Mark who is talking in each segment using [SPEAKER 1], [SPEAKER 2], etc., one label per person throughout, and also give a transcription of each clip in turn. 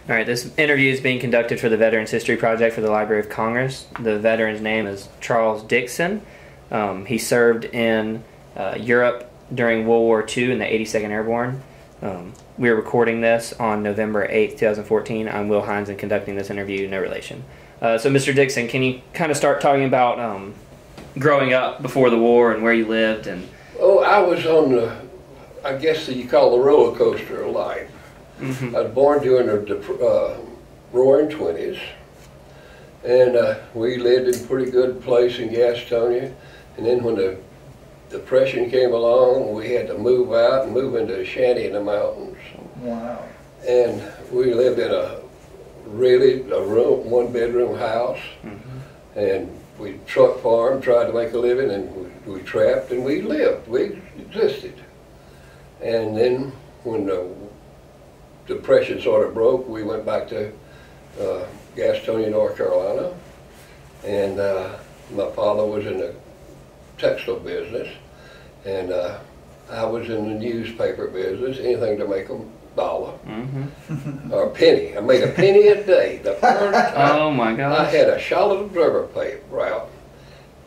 [SPEAKER 1] All right, this interview is being conducted for the Veterans History Project for the Library of Congress. The veteran's name is Charles Dickson. He served in Europe during World War II in the 82nd Airborne. We are recording this on November 8th, 2014. I'm Will Hines and conducting this interview, no relation. So Mr. Dickson, can you kind of start talking about growing up before the war and where you lived?
[SPEAKER 2] Oh, I was on the, I guess you call the roller coaster of life. Mm-hmm. I was born during the roaring 20s, and we lived in a pretty good place in Gastonia. And then when the Depression came along, we had to move out and move into a shanty in the mountains.
[SPEAKER 3] Wow.
[SPEAKER 2] And we lived in a one-bedroom house. Mm-hmm. And we truck farmed, tried to make a living, and we trapped, and we lived. We existed. And then when the Depression sort of broke, we went back to Gastonia, North Carolina, and my father was in the textile business, and I was in the newspaper business, anything to make a dollar, mm-hmm. or a penny. I made a penny a day. The first time
[SPEAKER 1] oh my gosh.
[SPEAKER 2] I had a Charlotte Observer paper out,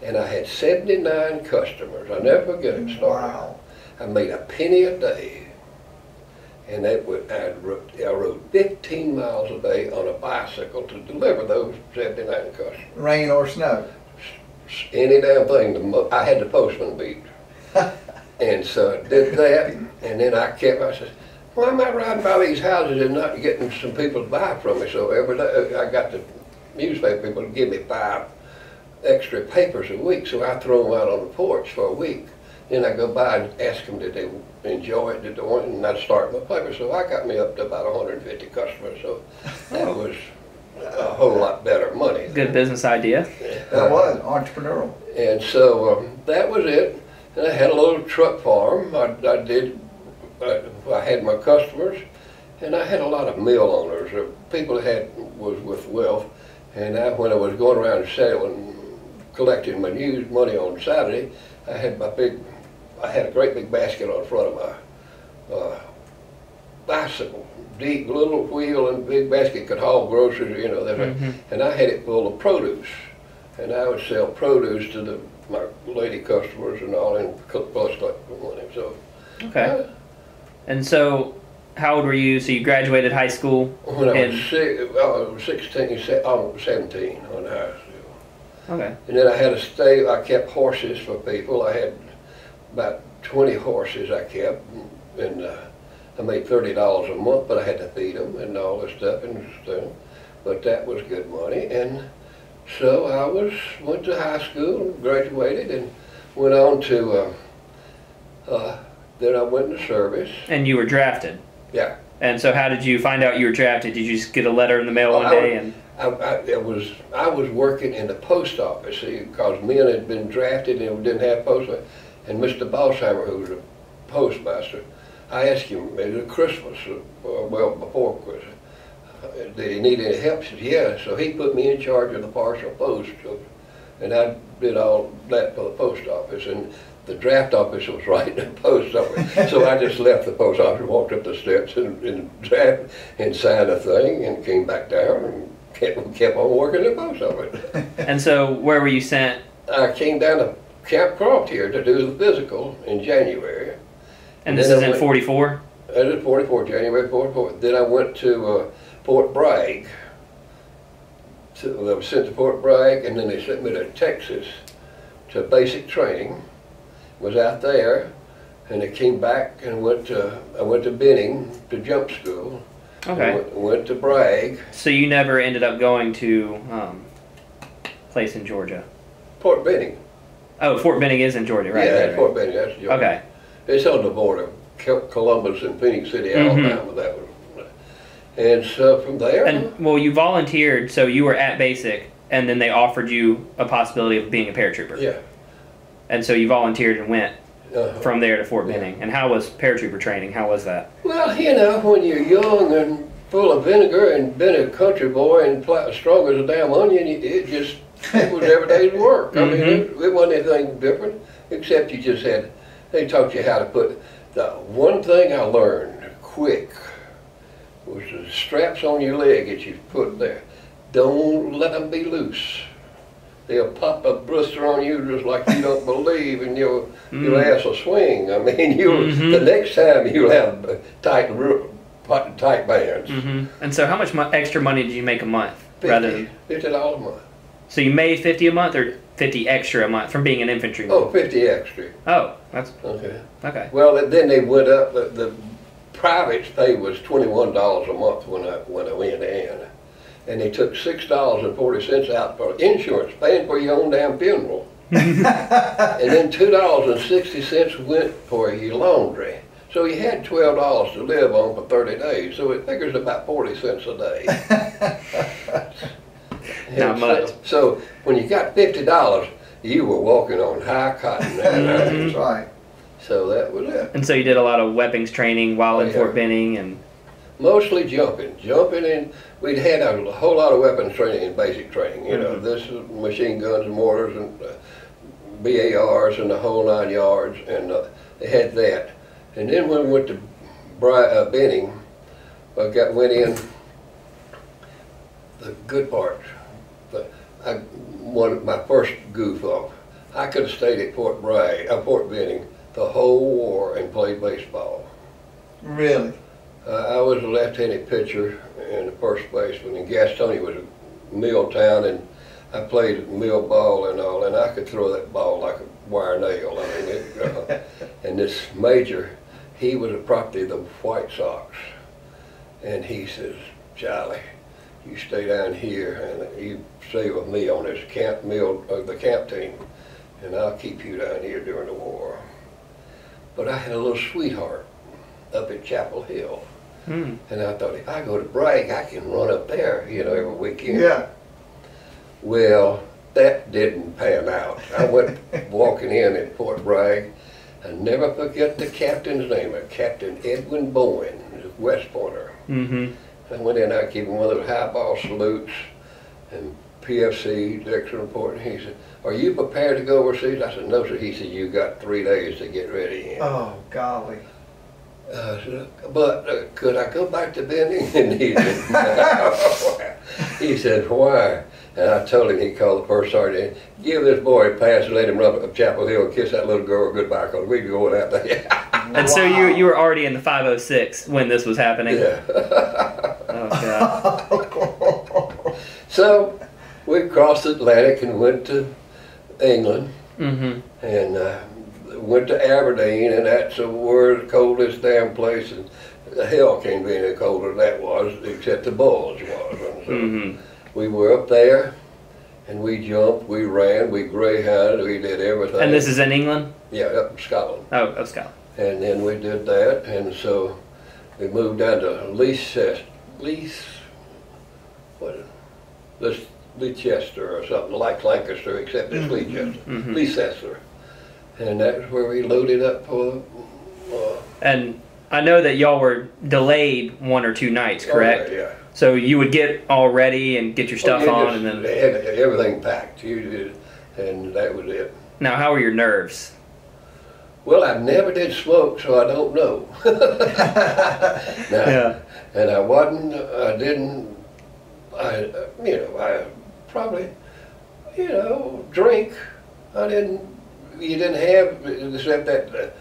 [SPEAKER 2] and I had 79 customers. I'll never forget it started.
[SPEAKER 3] Wow.
[SPEAKER 2] I made a penny a day. And I rode 15 miles a day on a bicycle to deliver those 79 customers.
[SPEAKER 3] Rain or snow?
[SPEAKER 2] Any damn thing. I had the postman beat. And so I did that, and then I said, why am I riding by these houses and not getting some people to buy from me? So every day I got the newspaper people to give me 5 extra papers a week, so I throw them out on the porch for a week. Then I go by and ask them, did they enjoy it, did they want it, and I'd start my paper. So I got me up to about 150 customers, so that was a whole lot better money.
[SPEAKER 1] Good business idea.
[SPEAKER 3] That was entrepreneurial.
[SPEAKER 2] And so that was it. And I had a little truck farm. I had my customers, and I had a lot of mill owners, or people that was with wealth. And when I was going around selling, collecting my money on Saturday, I had a great big basket on front of my bicycle. Deep little wheel and big basket could haul groceries, you know. Mm-hmm. And I had it full of produce, and I would sell produce to my lady customers and all, and plus collect money. So.
[SPEAKER 1] Okay. And so, how old were you? So you graduated high school?
[SPEAKER 2] When I was 16, almost 17 on high school.
[SPEAKER 1] Okay.
[SPEAKER 2] And then I had to stay. I kept horses for people. I had about 20 horses I kept, and I made $30 a month, but I had to feed them and all this stuff and stuff. But that was good money, and so I went to high school, graduated, and went on to. Then I went into service.
[SPEAKER 1] And you were drafted.
[SPEAKER 2] Yeah.
[SPEAKER 1] And so, how did you find out you were drafted? Did you just get a letter in the mail one day? And
[SPEAKER 2] I was working in the post office, see, because men had been drafted and didn't have post. And Mr. Balsheimer, who was a postmaster, I asked him at Christmas, well before Christmas, did he need any help? He said, yeah. So he put me in charge of the partial post, and I did all that for the post office. And the draft office was right in the post office. So I just left the post office, walked up the steps and draft and signed a thing and came back down and kept on working in the post office.
[SPEAKER 1] And so where were you sent?
[SPEAKER 2] I came down to Camp Croft here to do the physical in January.
[SPEAKER 1] And this is in 44?
[SPEAKER 2] I did 44, January 44. Then I went to Fort Bragg. I was sent to Fort Bragg, and then they sent me to Texas to basic training. Was out there, and I came back and I went to Benning to jump school.
[SPEAKER 1] Okay.
[SPEAKER 2] Went to Bragg.
[SPEAKER 1] So you never ended up going to place in Georgia?
[SPEAKER 2] Fort Benning.
[SPEAKER 1] Oh, Fort Benning is in Georgia, right?
[SPEAKER 2] Yeah,
[SPEAKER 1] right.
[SPEAKER 2] Fort Benning, that's Georgia.
[SPEAKER 1] Okay.
[SPEAKER 2] It's on the border, Columbus and Phoenix City, Alabama. Mm-hmm. That was, and so from there.
[SPEAKER 1] And well, you volunteered, so you were at basic, and then they offered you a possibility of being a paratrooper.
[SPEAKER 2] Yeah.
[SPEAKER 1] And so you volunteered and went from there to Fort Benning.
[SPEAKER 2] Yeah.
[SPEAKER 1] And how was paratrooper training? How was that?
[SPEAKER 2] Well, you know, when you're young and full of vinegar and been a country boy and strong as a damn onion, it was every day's work. I mean, it wasn't anything different, except you just they taught you how to put, the one thing I learned quick was the straps on your leg that you put there. Don't let them be loose. They'll pop a blister on you just like you don't believe, and your ass will swing. I mean, the next time you'll have tight bands.
[SPEAKER 1] And so how much extra money did you make a month?
[SPEAKER 2] $50 a month.
[SPEAKER 1] So you made 50 a month or 50 extra a month from being an infantryman?
[SPEAKER 2] Oh, 50 extra.
[SPEAKER 1] Oh, that's
[SPEAKER 2] okay.
[SPEAKER 1] Okay.
[SPEAKER 2] Well, then they went up. The private's pay was $21 a month when I went in, and they took $6.40 out for insurance, paying for your own damn funeral, and then $2.60 went for your laundry. So you had $12 to live on for 30 days. So it figures about 40 cents a day.
[SPEAKER 1] Not much.
[SPEAKER 2] So when you got $50, you were walking on high cotton.
[SPEAKER 3] That's right.
[SPEAKER 2] So that was it.
[SPEAKER 1] And so you did a lot of weapons training while in Fort Benning, and
[SPEAKER 2] mostly jumping in. We'd had a whole lot of weapons training and basic training. You know, this is machine guns and mortars and BARs and the whole 9 yards, and they had that. And then when we went to Benning, went in the good part. But my first goof off. I could have stayed at Fort Benning the whole war and played baseball.
[SPEAKER 3] Really?
[SPEAKER 2] I was a left-handed pitcher and a first baseman, and Gastonia was a mill town, and I played mill ball and all, and I could throw that ball like a wire nail. I mean, and this major, he was a property of the White Sox, and he says, "Charlie, you stay down here and you stay with me on this the camp team, and I'll keep you down here during the war." But I had a little sweetheart up at Chapel Hill, and I thought, if I go to Bragg, I can run up there, you know, every weekend.
[SPEAKER 3] Yeah.
[SPEAKER 2] Well, that didn't pan out. I went walking in at Fort Bragg. I never forget the captain's name, Captain Edwin Bowen, West Pointer. I went in, I gave him one of those high ball salutes, and PFC, Dickson report, and he said, "Are you prepared to go overseas?" I said, "No, sir." He said, "You got 3 days to get ready."
[SPEAKER 3] Oh, golly.
[SPEAKER 2] I said, "But could I go back to Benning?" And he said, "No." He said, "Why?" And I told him, he called the first sergeant, "Give this boy a pass and let him run up Chapel Hill and kiss that little girl goodbye, because we'd be going out there."
[SPEAKER 1] And so you were already in the 506 when this was happening?
[SPEAKER 2] Yeah.
[SPEAKER 1] Oh, God.
[SPEAKER 2] So we crossed the Atlantic and went to England, and went to Aberdeen, and that's the world's coldest damn place, and hell can't be any colder than that was, except the Bulge was. And so we were up there, and we jumped, we ran, we greyhounded, we did everything.
[SPEAKER 1] And this is in England?
[SPEAKER 2] Yeah, up in Scotland.
[SPEAKER 1] Oh, Scotland.
[SPEAKER 2] And then we did that, and so we moved down to Leicester or something like Lancaster, except it's Leicester. And that's where we loaded up for.
[SPEAKER 1] And I know that y'all were delayed 1 or 2 nights, correct?
[SPEAKER 2] Yeah.
[SPEAKER 1] So you would get all ready and get your stuff on, and then
[SPEAKER 2] had everything packed. And that was it.
[SPEAKER 1] Now, how were your nerves?
[SPEAKER 2] Well, I never did smoke, so I don't know. And I probably, drink. You didn't have, except that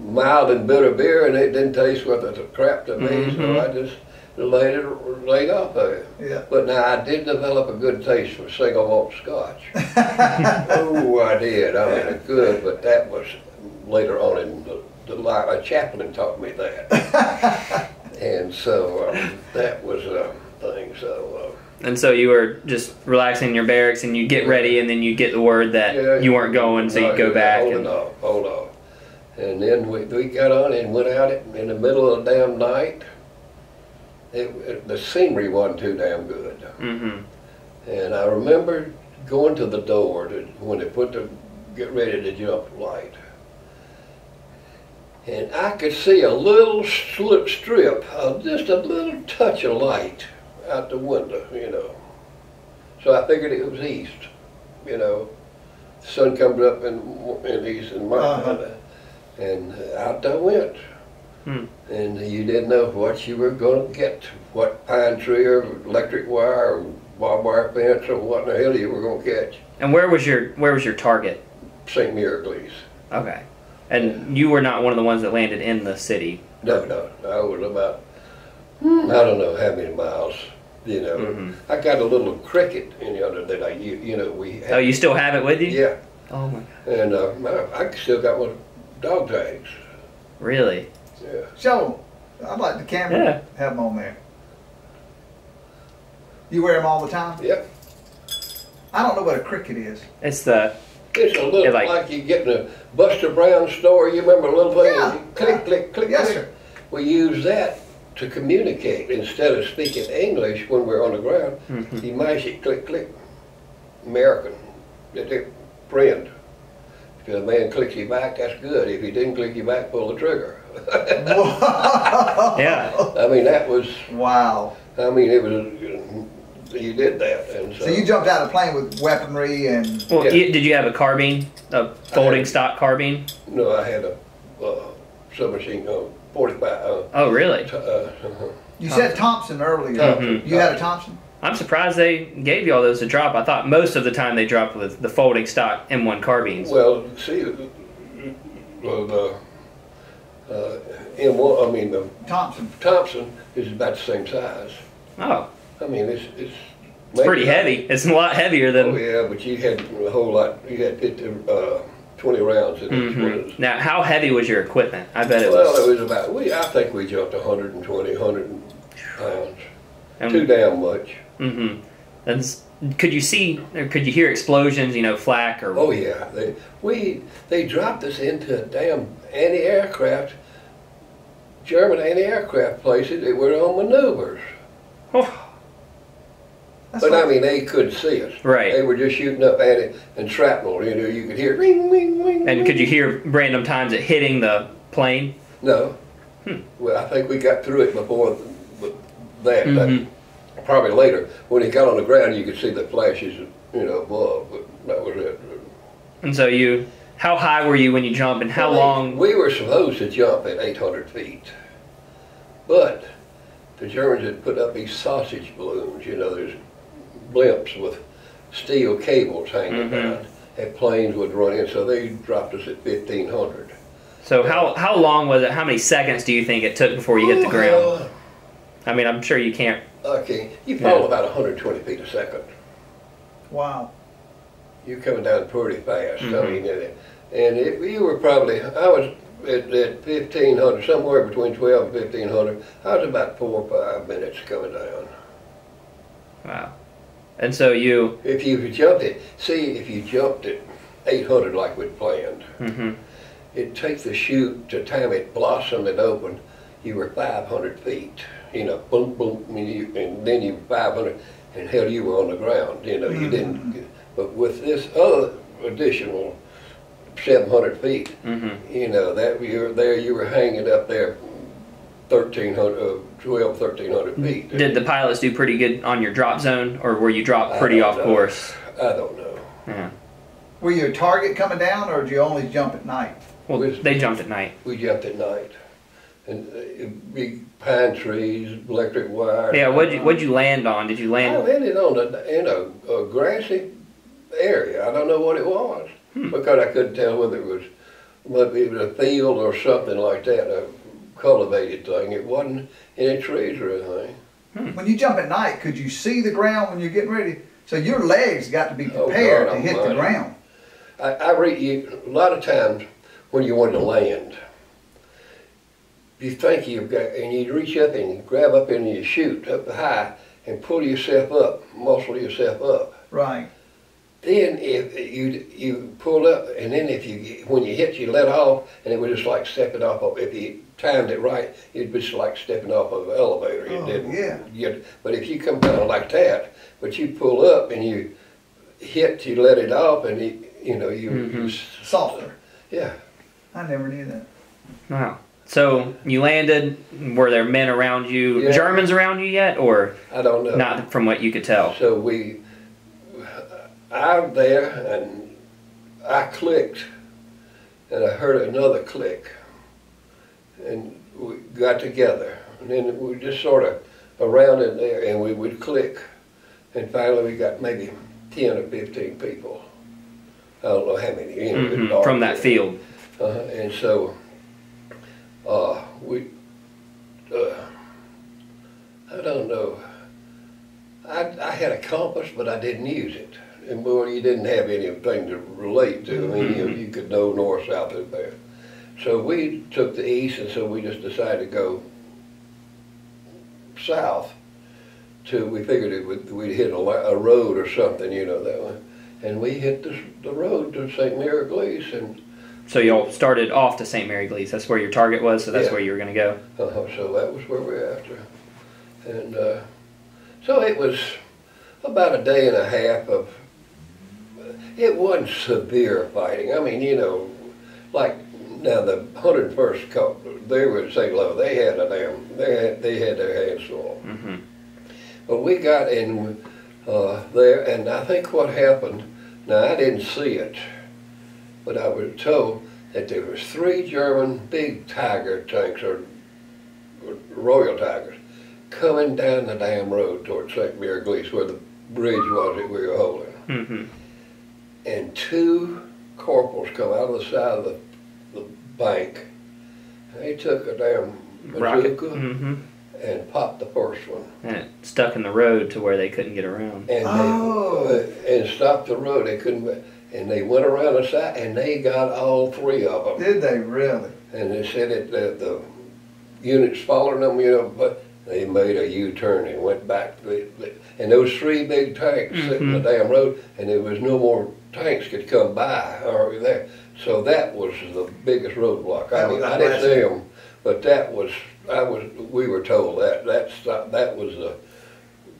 [SPEAKER 2] mild and bitter beer, and it didn't taste worth the crap to me, so I just laid off of it.
[SPEAKER 3] Yeah.
[SPEAKER 2] But now I did develop a good taste for single malt scotch. Oh, I did. I mean, good, but that was later on in the life. A chaplain taught me that. And so that was a thing. So.
[SPEAKER 1] And so you were just relaxing in your barracks, and you get ready, and then you get the word that you weren't going, so you go back.
[SPEAKER 2] Hold off. And then we got on and went out in the middle of the damn night. The scenery wasn't too damn good. And I remember going to the door when they get ready to jump light. And I could see a little strip, just a little touch of light out the window, So I figured it was east, The sun comes up in east and and out I went. And you didn't know what you were going to get, what pine tree or electric wire or barbed wire fence or what in the hell you were going to catch.
[SPEAKER 1] And where was your target?
[SPEAKER 2] St. Glaze.
[SPEAKER 1] Okay. And you were not one of the ones that landed in the city?
[SPEAKER 2] No. I was about, I don't know how many miles, you know. I got a little cricket, that we had.
[SPEAKER 1] Oh, you still have it with you?
[SPEAKER 2] Yeah.
[SPEAKER 1] Oh my.
[SPEAKER 2] And I still got one of dog tags.
[SPEAKER 1] Really?
[SPEAKER 2] Yeah.
[SPEAKER 3] Show 'em. I'd like the camera
[SPEAKER 1] Yeah.
[SPEAKER 3] to have them on there. You wear them all the time?
[SPEAKER 2] Yep.
[SPEAKER 3] I don't know what a cricket is.
[SPEAKER 1] It's
[SPEAKER 2] a little like you get in a Buster Brown store. You remember a little thing?
[SPEAKER 3] Yeah.
[SPEAKER 2] Click, click, click,
[SPEAKER 3] Yes,
[SPEAKER 2] click.
[SPEAKER 3] sir.
[SPEAKER 2] We use that to communicate instead of speaking English when we're on the ground. You mash it, click, click. American. Friend. If the man clicks you back, that's good. If he didn't click you back, pull the trigger.
[SPEAKER 1] Yeah.
[SPEAKER 2] I mean, that was.
[SPEAKER 3] Wow.
[SPEAKER 2] I mean, it was. You did that, and
[SPEAKER 3] So you jumped out of the plane with weaponry and.
[SPEAKER 1] Well,
[SPEAKER 2] Yeah.
[SPEAKER 1] did you have a carbine, a folding stock carbine?
[SPEAKER 2] No, I had a submachine 45.
[SPEAKER 1] Oh, really?
[SPEAKER 3] You said Thompson earlier.
[SPEAKER 1] Mhm.
[SPEAKER 3] You had a Thompson?
[SPEAKER 1] I'm surprised they gave you all those to drop. I thought most of the time they dropped with the folding stock M1 carbines.
[SPEAKER 2] Well, see, the M1, I mean the Thompson is about the same size.
[SPEAKER 1] Oh,
[SPEAKER 2] I mean it's
[SPEAKER 1] pretty heavy. It's a lot heavier than.
[SPEAKER 2] Oh yeah, but you had a whole lot. You had 20 rounds in it.
[SPEAKER 1] Now, how heavy was your equipment? I bet it
[SPEAKER 2] Well,
[SPEAKER 1] was.
[SPEAKER 2] it was about. I think we jumped 120, 100 pounds.
[SPEAKER 1] And,
[SPEAKER 2] Too damn much.
[SPEAKER 1] And could you see or could you hear explosions? Flak or?
[SPEAKER 2] Oh yeah, they dropped us into a damn anti-aircraft, German anti-aircraft places. They were on maneuvers.
[SPEAKER 1] Oh.
[SPEAKER 2] But I mean, they couldn't see us.
[SPEAKER 1] Right.
[SPEAKER 2] They were just shooting up at it and shrapnel. You could hear ring, ring, ring.
[SPEAKER 1] And
[SPEAKER 2] ring.
[SPEAKER 1] could you hear random times it hitting the plane?
[SPEAKER 2] No. Well, I think we got through it before that. Probably later, when he got on the ground, you could see the flashes, above. But that was it.
[SPEAKER 1] And so how high were you when you jumped, and how long?
[SPEAKER 2] We were supposed to jump at 800 feet, but the Germans had put up these sausage balloons. There's blimps with steel cables hanging down, and planes would run in, so they dropped us at 1,500.
[SPEAKER 1] So how long was it? How many seconds do you think it took before you hit the ground? I mean, I'm sure you can't.
[SPEAKER 2] Okay, you fall about 120 feet a second.
[SPEAKER 3] Wow.
[SPEAKER 2] You're coming down pretty fast. I mean, you were probably, I was at 1,500, somewhere between 12 and 1,500. I was about 4 or 5 minutes coming down.
[SPEAKER 1] Wow. And so
[SPEAKER 2] if you jumped it, if you jumped it 800 like we'd planned, it'd take the chute to time it blossomed and opened. You were 500 feet. Boom, boom, and then you were 500, and hell, you were on the ground. You didn't. But with this other additional 700 feet, that you were hanging up there 1,300 feet.
[SPEAKER 1] Did the pilots do pretty good on your drop zone, or were you dropped pretty off course?
[SPEAKER 2] I don't know.
[SPEAKER 1] Yeah.
[SPEAKER 3] Were you a target coming down, or did you only jump at night?
[SPEAKER 1] Well, they jumped at night.
[SPEAKER 2] We jumped at night. And big pine trees, electric wire.
[SPEAKER 1] Yeah, what'd you land on? Did you land?
[SPEAKER 2] I landed in a grassy area. I don't know what it was because I couldn't tell whether it was maybe a field or something like that, a cultivated thing. It wasn't any trees or anything.
[SPEAKER 3] When you jump at night, could you see the ground when you're getting ready? So your legs got to be prepared to hit the ground.
[SPEAKER 2] I read you a lot of times when you want to land. You think you've got, and you reach up and grab up and you shoot up high and pull yourself up, muscle yourself up.
[SPEAKER 3] Right.
[SPEAKER 2] Then if you pull up, and then when you hit, you let off, and it was just like stepping off of. If you timed it right, it'd be just like stepping off of an elevator. You didn't. But if you come down like that, but you pull up and you hit, you let it off, and you
[SPEAKER 3] Softer.
[SPEAKER 2] Yeah.
[SPEAKER 3] I never knew that.
[SPEAKER 1] Wow. So you landed. Were there men around you,
[SPEAKER 2] Yeah.
[SPEAKER 1] Germans around you yet, or
[SPEAKER 2] I don't know.
[SPEAKER 1] not from what you could tell?
[SPEAKER 2] So I'm there, and I clicked, and I heard another click, and we got together, and then we just sort of around in there, and we would click, and finally we got maybe 10 or 15 people. I don't know how many, you know,
[SPEAKER 1] from that field.
[SPEAKER 2] And so we, I don't know. I had a compass, but I didn't use it. And boy, you didn't have anything to relate to. I mean, you could know north, south, and there. So we took the east, and so we just decided to go south till we figured we'd hit a road or something, you know, that way. And we hit the road to St. Mary Glaze. And
[SPEAKER 1] so y'all started off to St. Mary Glaze. That's where your target was, so that's where you were going to go?
[SPEAKER 2] So that was where we were after. And so it was about a day and a half of, it wasn't severe fighting. I mean, you know, like now the 101st, they were at St. Lo, they had they had their hands full. But we got in there, and I think what happened, now I didn't see it, but I was told that there was 3 German big Tiger tanks, or Royal Tigers, coming down the damn road toward St. Mary Glaze, where the bridge was that we were holding. And 2 corporals come out of the side of the bank. They took a damn bazooka and popped the first one.
[SPEAKER 1] And it stuck in the road to where they couldn't get around.
[SPEAKER 2] And and stopped the road. They couldn't. And they went around the side, and they got all 3 of them.
[SPEAKER 3] Did they really?
[SPEAKER 2] And they said that the units following them, you know, but they made a U-turn and went back. And those 3 big tanks sitting in the damn road, and there was no more tanks could come by or there. So that was the biggest roadblock. I mean, I didn't see them, but we were told that was the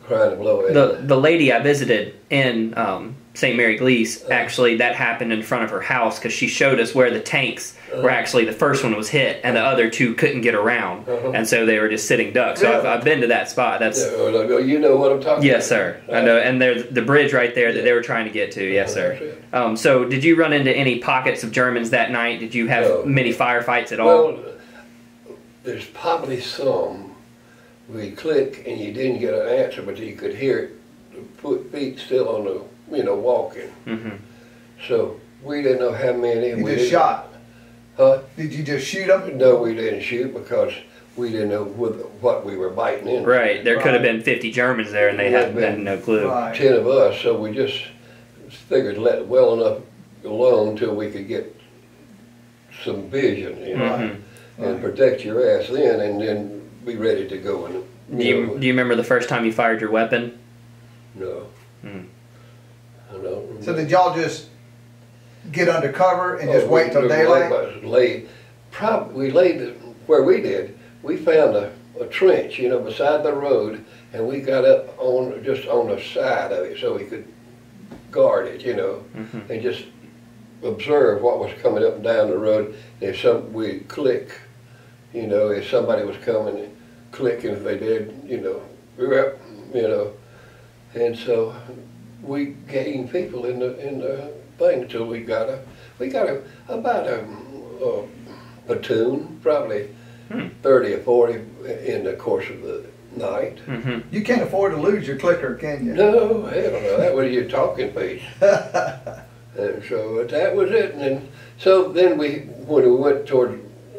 [SPEAKER 2] crying blow.
[SPEAKER 1] The lady I visited in St. Mary Glaze, actually, that happened in front of her house because she showed us where the tanks were actually, the first one was hit and the other 2 couldn't get around. And so they were just sitting ducks. So I've been to that spot. That's
[SPEAKER 2] you know what I'm talking about?
[SPEAKER 1] Yes, sir. I know. And there's the bridge right there that they were trying to get to. Yes, sir. So did you run into any pockets of Germans that night? Did you have many firefights at all?
[SPEAKER 2] Well, there's probably some. We'd click and you didn't get an answer, but you could hear it, feet still on the, you know, walking. So we didn't know how many.
[SPEAKER 3] You just shot?
[SPEAKER 2] Huh?
[SPEAKER 3] Did you just shoot them?
[SPEAKER 2] No, we didn't shoot because we didn't know what we were biting into.
[SPEAKER 1] Right. There could have been 50 Germans there and they had no clue.
[SPEAKER 2] 10 of us, so we just figured let it well enough alone until we could get some vision, you know, and protect your ass then, and then be ready to go. And
[SPEAKER 1] do you remember the first time you fired your weapon?
[SPEAKER 2] No. I don't remember.
[SPEAKER 3] So did y'all just get under cover and just wait till daylight?
[SPEAKER 2] We laid where we did. We found a trench, you know, beside the road, and we got up just on the side of it so we could guard it, you know, and just observe what was coming up and down the road. If we'd click, you know, if somebody was coming, click, and if they did, you know, we were up, you know, and so we gained people in the thing until we got about a platoon, probably 30 or 40 in the course of the night.
[SPEAKER 3] You can't afford to lose your clicker, can you?
[SPEAKER 2] No, hell no. That was your talking piece. And so that was it. And then, so then when we went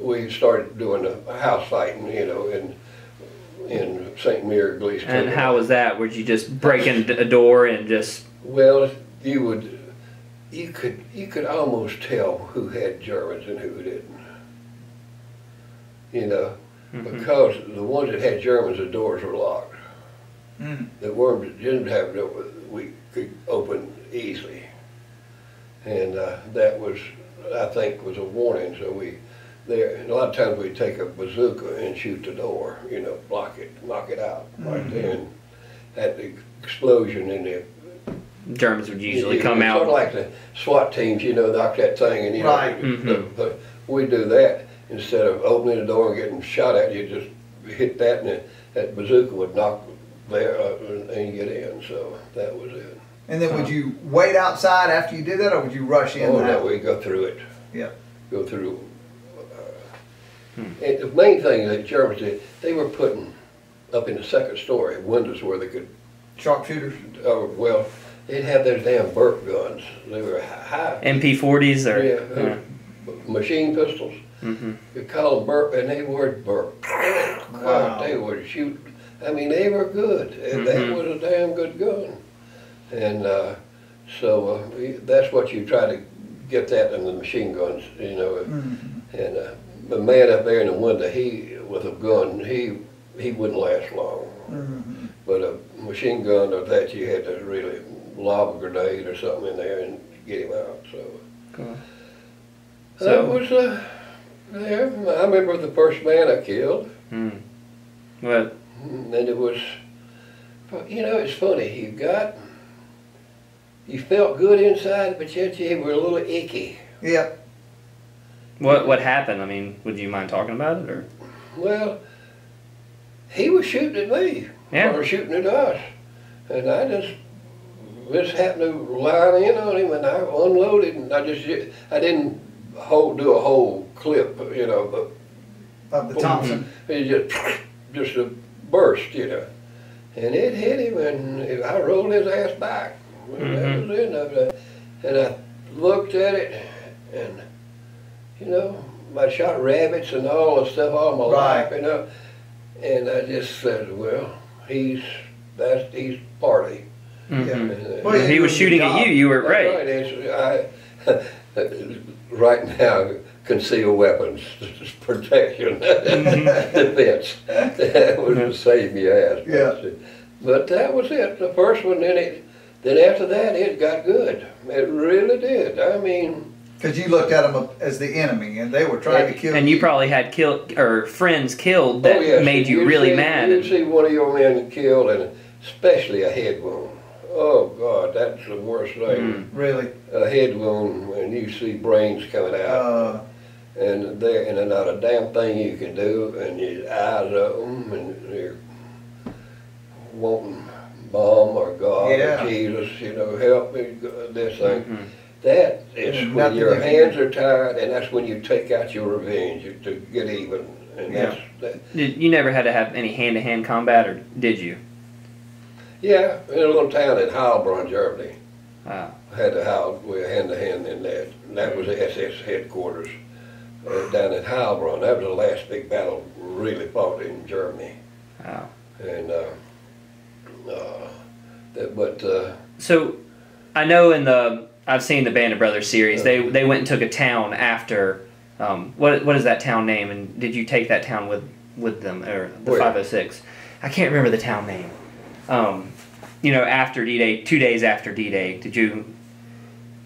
[SPEAKER 2] we started doing the house fighting, you know, in St. Mary Glaze.
[SPEAKER 1] And how was that? Would you just break in a door and just?
[SPEAKER 2] Well, you could almost tell who had Germans and who didn't. You know, because the ones that had Germans, the doors were locked. The ones that didn't have doors, we could open easily. And that was, I think, was a warning. So a lot of times we'd take a bazooka and shoot the door, you know, knock it out right there. And that explosion in the
[SPEAKER 1] Germans would usually come out.
[SPEAKER 2] Sort of like the SWAT teams, you know, knock that thing, and you know, but we do that instead of opening the door and getting shot at. You just hit that, and that bazooka would knock there and you get in. So that was it.
[SPEAKER 3] And then would you wait outside after you did that, or would you rush in?
[SPEAKER 2] Oh no, we'd go through it.
[SPEAKER 3] Yeah.
[SPEAKER 2] Go through. And the main thing that Germans did, they were putting up in the second story windows where they could,
[SPEAKER 3] Sharpshooters.
[SPEAKER 2] well, they'd have those damn burp guns. They were high.
[SPEAKER 1] MP40s or
[SPEAKER 2] Yeah, machine pistols. You call them burp, and they were burp.
[SPEAKER 3] Wow.
[SPEAKER 2] They would shoot. I mean, they were good. And that was a damn good gun. And so that's what you try to get that in the machine guns, you know. And the man up there in the window, he with a gun, he wouldn't last long. But a machine gun or that, you had to really lob a grenade or something in there and get him out. So,
[SPEAKER 1] cool.
[SPEAKER 2] that was there. I remember the first man I killed.
[SPEAKER 1] Well,
[SPEAKER 2] And it was, you know, it's funny. You felt good inside, but yet you were a little icky.
[SPEAKER 3] Yeah.
[SPEAKER 1] what happened? I mean, would you mind talking about it or?
[SPEAKER 2] Well, he was shooting at me.
[SPEAKER 1] Yeah.
[SPEAKER 2] Or shooting at us. And I just happened to line in on him, and I unloaded, and I didn't do a whole clip, you know, but
[SPEAKER 3] Of the Thompson.
[SPEAKER 2] it just a burst, you know. And it hit him, and I rolled his ass back. And that was the end of it. And I looked at it, and, you know, I shot rabbits and all the stuff all my life, you know. And I just said, well, he's party.
[SPEAKER 3] Well,
[SPEAKER 1] he was shooting at you. You were right.
[SPEAKER 2] Right now, concealed weapons, protection, defense. That would save me ass.
[SPEAKER 3] Yeah.
[SPEAKER 2] But that was it. The first one, then after that, it got good. It really did. I mean.
[SPEAKER 3] Because you looked at them as the enemy, and they were trying to kill you.
[SPEAKER 1] And you probably had friends killed that made you really mad.
[SPEAKER 2] You'd see one of your men killed, and especially a head wound. Oh God, that's the worst thing.
[SPEAKER 3] Really?
[SPEAKER 2] A head wound, and you see brains coming out, and there's not a damn thing you can do, and your eyes open, and you're wanting mom or God or Jesus, you know, help me, this thing. That is when your hands are tired, and that's when you take out your revenge to get even. And
[SPEAKER 1] You never had to have any hand-to-hand combat, or did you?
[SPEAKER 2] Yeah, in a little town in Heilbronn, Germany.
[SPEAKER 1] Wow.
[SPEAKER 2] Had to we were hand-to-hand in that. And that was the SS headquarters down in Heilbronn. That was the last big battle really fought in Germany.
[SPEAKER 1] Wow.
[SPEAKER 2] And
[SPEAKER 1] so I know I've seen the Band of Brothers series. They went and took a town after. What is that town name? And did you take that town with them, or the 506? I can't remember the town name. You know, after D-Day, 2 days after D-Day, did you?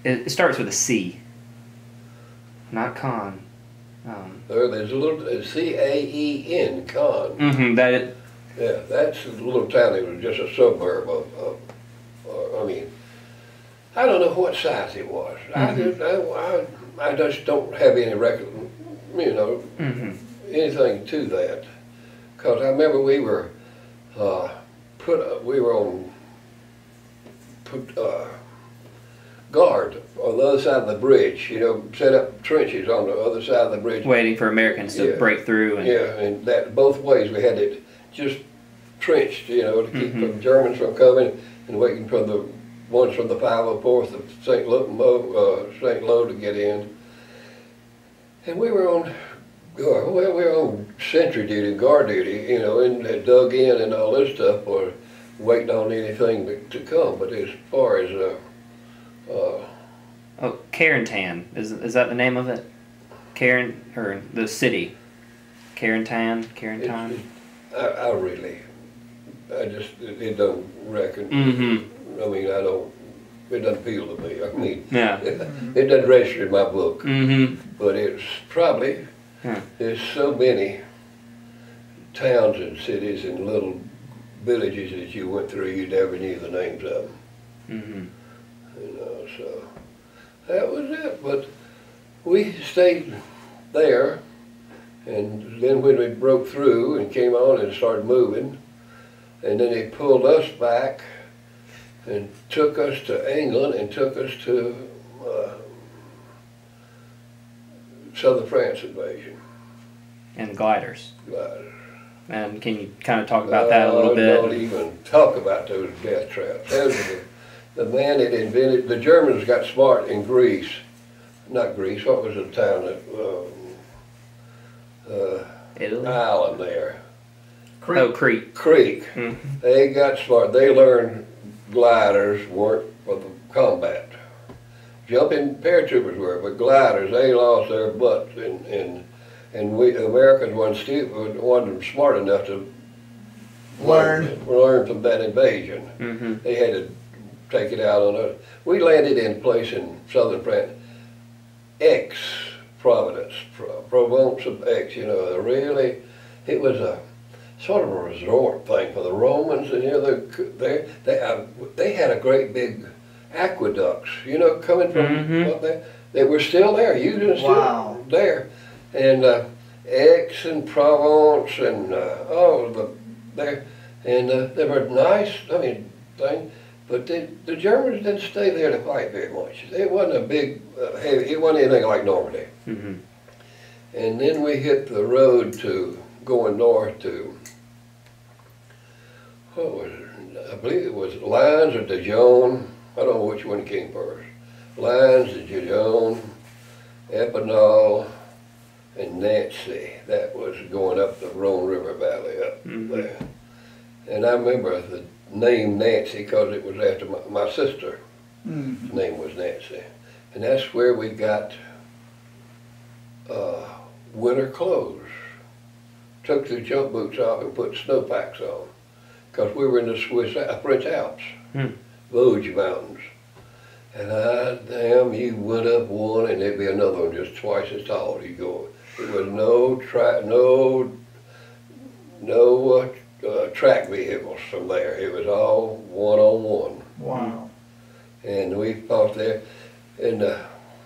[SPEAKER 1] It starts with a C. Not Con.
[SPEAKER 2] There's a little C-A-E-N, Con. Yeah, that's a little town. It was just a suburb of I mean, I don't know what size it was. I just don't have any record, you know, anything to that. Because I remember we were on guard on the other side of the bridge, you know, set up trenches on the other side of the bridge.
[SPEAKER 1] Waiting for Americans to break through.
[SPEAKER 2] And that both ways we had it just trenched, you know, to keep the Germans from coming, and waiting for the ones from the 504th of St. Lo to get in. And we were on sentry duty, guard duty, you know, and dug in and all this stuff, or waiting on anything to come. But as far as
[SPEAKER 1] Carentan, is that the name of it? Caren, or the city? Carentan. It don't reckon. I mean, it doesn't appeal to me. I mean, it doesn't register in my book. But it's probably, there's so many towns and cities and little villages that you went through, you never knew the names of them. You know, so that was it. But we stayed there, and then when we broke through and came on and started moving, and then they pulled us back and took us to England and took us to Southern France invasion. and gliders.
[SPEAKER 2] Gliders.
[SPEAKER 1] And can you kind of talk about that a little bit?
[SPEAKER 2] Don't even talk about those death traps. Those are the man that invented, the Germans got smart in Greece. Not Greece, what was the town that,
[SPEAKER 1] Italy?
[SPEAKER 2] island there?
[SPEAKER 3] Creek.
[SPEAKER 1] Oh, Crete.
[SPEAKER 2] Creek.
[SPEAKER 1] Mm-hmm.
[SPEAKER 2] They got smart. They learned gliders weren't for the combat. Jumping paratroopers were, but gliders, they lost their butts. And we Americans wasn't smart enough to learn from that invasion.
[SPEAKER 1] Mm-hmm.
[SPEAKER 2] They had to take it out on us. We landed in a place in southern France, Providence, Provence of Aix, you know, really, it was a sort of a resort thing for the Romans, and you know, they had a great big aqueducts, you know, coming from up there. They were still there, still there. And Aix and Provence and there, and they were nice, I mean, thing. But the Germans didn't stay there to fight very much. It wasn't a big, heavy, it wasn't anything like Normandy.
[SPEAKER 1] Mm-hmm.
[SPEAKER 2] And then we hit the road to going north to, what was it? I believe it was Lines or Dijon. I don't know which one came first. Lines, Dijon, Epinal, and Nancy. That was going up the Rhone River Valley up there. And I remember the name Nancy because it was after my sister. Her name was Nancy. And that's where we got winter clothes. Took the jump boots off and put snowpacks on because we were in the French Alps, Bulge Mountains. And you went up one and there'd be another one just twice as tall. You go. There was no track vehicles from there. It was all one-on-one.
[SPEAKER 3] Wow.
[SPEAKER 2] And we fought there in the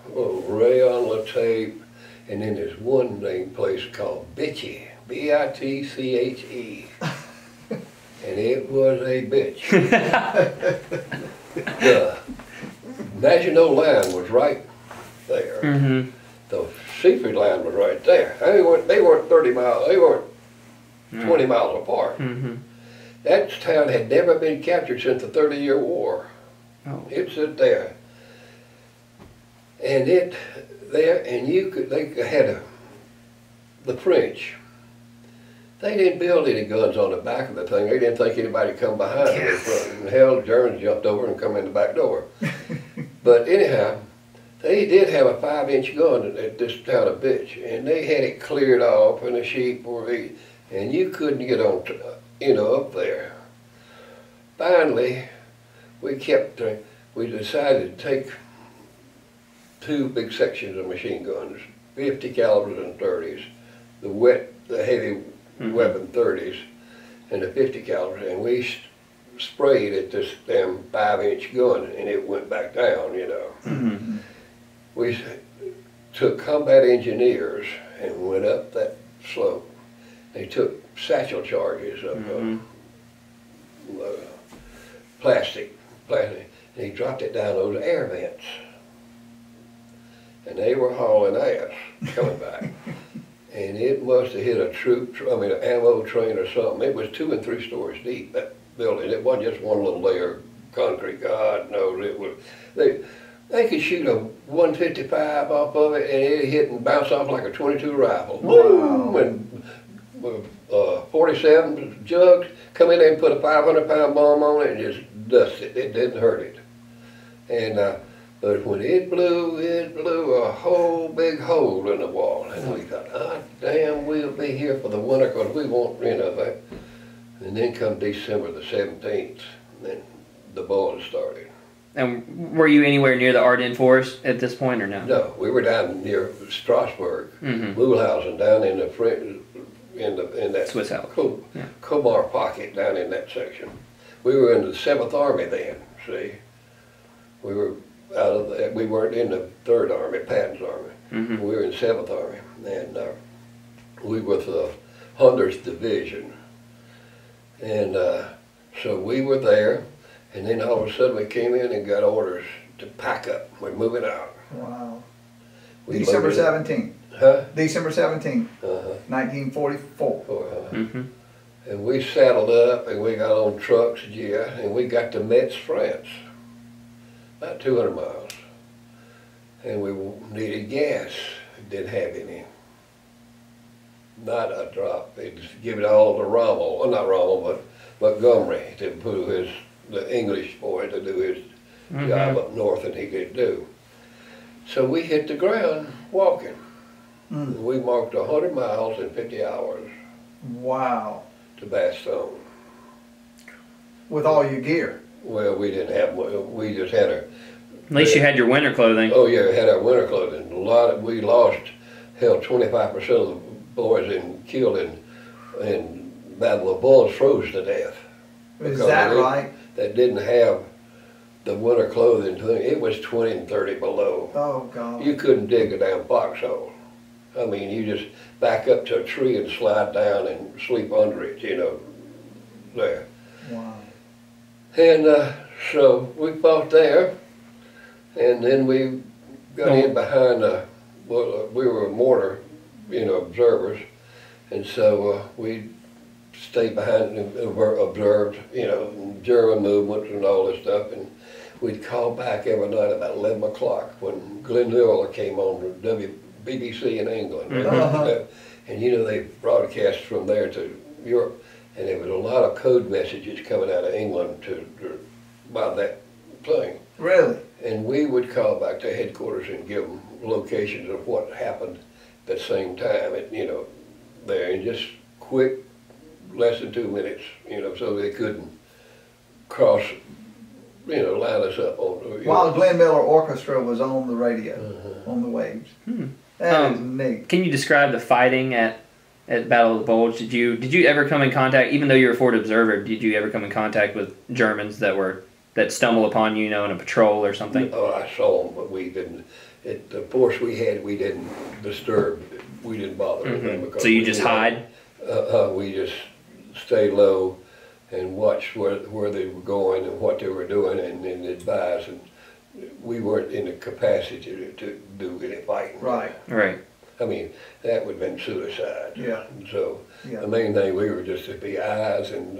[SPEAKER 2] rayon la tape, and then there's one place called Bitchy, B-I-T-C-H-E. And it was a bitch. The Maginot Line was right there.
[SPEAKER 1] Mm-hmm.
[SPEAKER 2] The Seaford Line was right there. They weren't 30 miles, they weren't 20 miles apart.
[SPEAKER 1] Mm-hmm.
[SPEAKER 2] That town had never been captured since the 30-Year War.
[SPEAKER 1] Oh.
[SPEAKER 2] It's there. And they had the French. They didn't build any guns on the back of the thing. They didn't think anybody would come behind them in front. And hell, the Germans jumped over and come in the back door. But anyhow, they did have a 5-inch gun at this town of Bitch, and they had it cleared off, and the sheep were eating, and you couldn't get on, up there. Finally, we decided to take 2 big sections of machine guns, 50 calibers and 30s, the heavy weapon 30s, and the 50 calibers, and we sprayed at this damn 5-inch gun, and it went back down,
[SPEAKER 1] Mm-hmm.
[SPEAKER 2] We took combat engineers and went up that slope. They took satchel charges of plastic, and he dropped it down those air vents. And they were hauling ass coming back. And it must have hit an ammo train or something. It was 2 and 3 stories deep, that building. It wasn't just one little layer of concrete. God knows it was. They could shoot a 155 off of it, and it hit and bounce off like a .22 rifle. Boom! And 47 jugs, come in there and put a 500-pound bomb on it and just dust it. It didn't hurt it. And but when it blew a whole big hole in the wall. And we thought, damn, we'll be here for the winter because we won't, that. And then come December the 17th, then the boys started.
[SPEAKER 1] And were you anywhere near the Ardennes Forest at this point, or no?
[SPEAKER 2] No, we were down near Strasbourg, Mulhausen, down in that
[SPEAKER 1] Swiss Alps.
[SPEAKER 2] Comar pocket down in that section. We were in the 7th Army then. See, we were out of that. We weren't in the 3rd Army, Patton's Army. We were in 7th Army, and we were the 100th Division, and so we were there. And then all of a sudden we came in and got orders to pack up. We're moving out.
[SPEAKER 3] Wow. December 17th.
[SPEAKER 2] Huh?
[SPEAKER 3] December 17th,
[SPEAKER 2] Uh-huh.
[SPEAKER 3] 1944.
[SPEAKER 1] Mm-hmm.
[SPEAKER 2] And we saddled up and we got on trucks, yeah, and we got to Metz, France, about 200 miles. And we needed gas. Didn't have any. Not a drop. They just give it all to Rommel, well, not Rommel, but Montgomery to put the English boy to do his job up north, and he could do. So we hit the ground walking. We marked 100 miles in 50 hours.
[SPEAKER 3] Wow.
[SPEAKER 2] To Bastogne.
[SPEAKER 3] With all your gear?
[SPEAKER 2] Well, we didn't have, we just had our...
[SPEAKER 1] At least you had your winter clothing.
[SPEAKER 2] Oh yeah, we had our winter clothing. We lost, hell, 25% of the boys killed in Battle of Bulge froze to death.
[SPEAKER 3] Is that right?
[SPEAKER 2] That didn't have the winter clothing thing. It was 20 and 30 below.
[SPEAKER 3] Oh God.
[SPEAKER 2] You couldn't dig a damn foxhole. I mean, you just back up to a tree and slide down and sleep under it, you know, there.
[SPEAKER 3] Wow.
[SPEAKER 2] And so we fought there, and then we got in behind, well, we were mortar, you know, observers, and so we stayed behind and observed, you know, German movements and all this stuff, and we'd call back every night about 11 o'clock when Glenn Miller came on the BBC in England. And you know, they broadcast from there to Europe, and there was a lot of code messages coming out of England about that thing.
[SPEAKER 3] Really?
[SPEAKER 2] And we would call back to headquarters and give them locations of what happened at the same time, you know, there, and just quick, less than 2 minutes, you know, so they couldn't cross, you know, line us up on.
[SPEAKER 3] While Glenn Miller Orchestra was on the radio, on the waves. That is neat.
[SPEAKER 1] Can you describe the fighting at Battle of the Bulge? Did you ever come in contact, even though you were a forward observer, did you ever come in contact with Germans that stumble upon you know, in a patrol or something?
[SPEAKER 2] Oh, I saw them, but we didn't. The force we had, we didn't disturb. We didn't bother with them. Because
[SPEAKER 1] so you just hide?
[SPEAKER 2] We just stayed low and watched where they were going and what they were doing, and advise. And we weren't in the capacity to do any fighting.
[SPEAKER 3] Right.
[SPEAKER 1] Right.
[SPEAKER 2] I mean, that would have been suicide.
[SPEAKER 3] Yeah.
[SPEAKER 2] So the main thing, we were just to be eyes, and